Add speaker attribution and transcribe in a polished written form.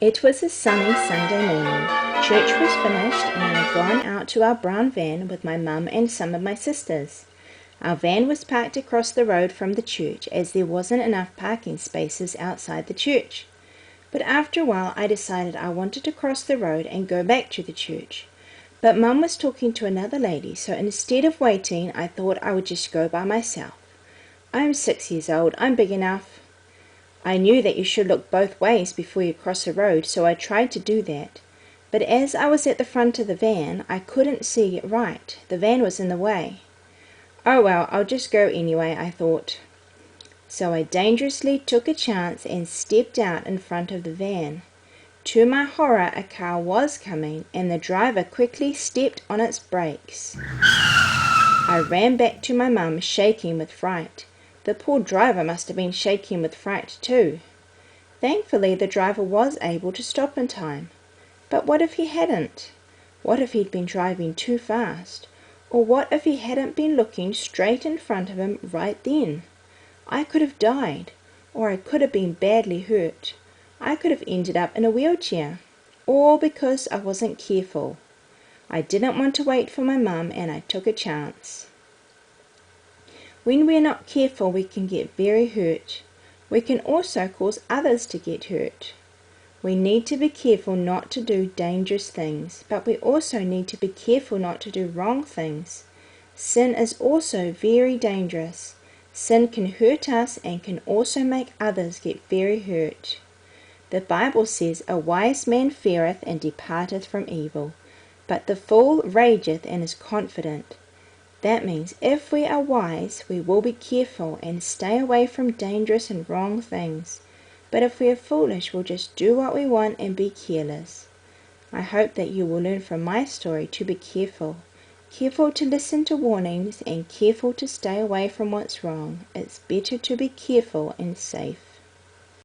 Speaker 1: It was a sunny Sunday morning. Church was finished and I had gone out to our brown van with my mum and some of my sisters. Our van was parked across the road from the church as there wasn't enough parking spaces outside the church. But after a while I decided I wanted to cross the road and go back to the church. But Mum was talking to another lady, so instead of waiting I thought I would just go by myself. I'm 6 years old, I'm big enough. I knew that you should look both ways before you cross a road, so I tried to do that. But as I was at the front of the van, I couldn't see right. The van was in the way. Oh well, I'll just go anyway, I thought. So I dangerously took a chance and stepped out in front of the van. To my horror, a car was coming, and the driver quickly stepped on its brakes. I ran back to my mum, shaking with fright. The poor driver must have been shaking with fright too. Thankfully, the driver was able to stop in time. But what if he hadn't? What if he'd been driving too fast? Or what if he hadn't been looking straight in front of him right then? I could have died, or I could have been badly hurt. I could have ended up in a wheelchair, all because I wasn't careful. I didn't want to wait for my mum, and I took a chance. When we're not careful, we can get very hurt. We can also cause others to get hurt. We need to be careful not to do dangerous things, but we also need to be careful not to do wrong things. Sin is also very dangerous. Sin can hurt us and can also make others get very hurt. The Bible says, "A wise man feareth and departeth from evil, but the fool rageth and is confident." That means if we are wise, we will be careful and stay away from dangerous and wrong things. But if we are foolish, we'll just do what we want and be careless. I hope that you will learn from my story to be careful. Careful to listen to warnings and careful to stay away from what's wrong. It's better to be careful and safe.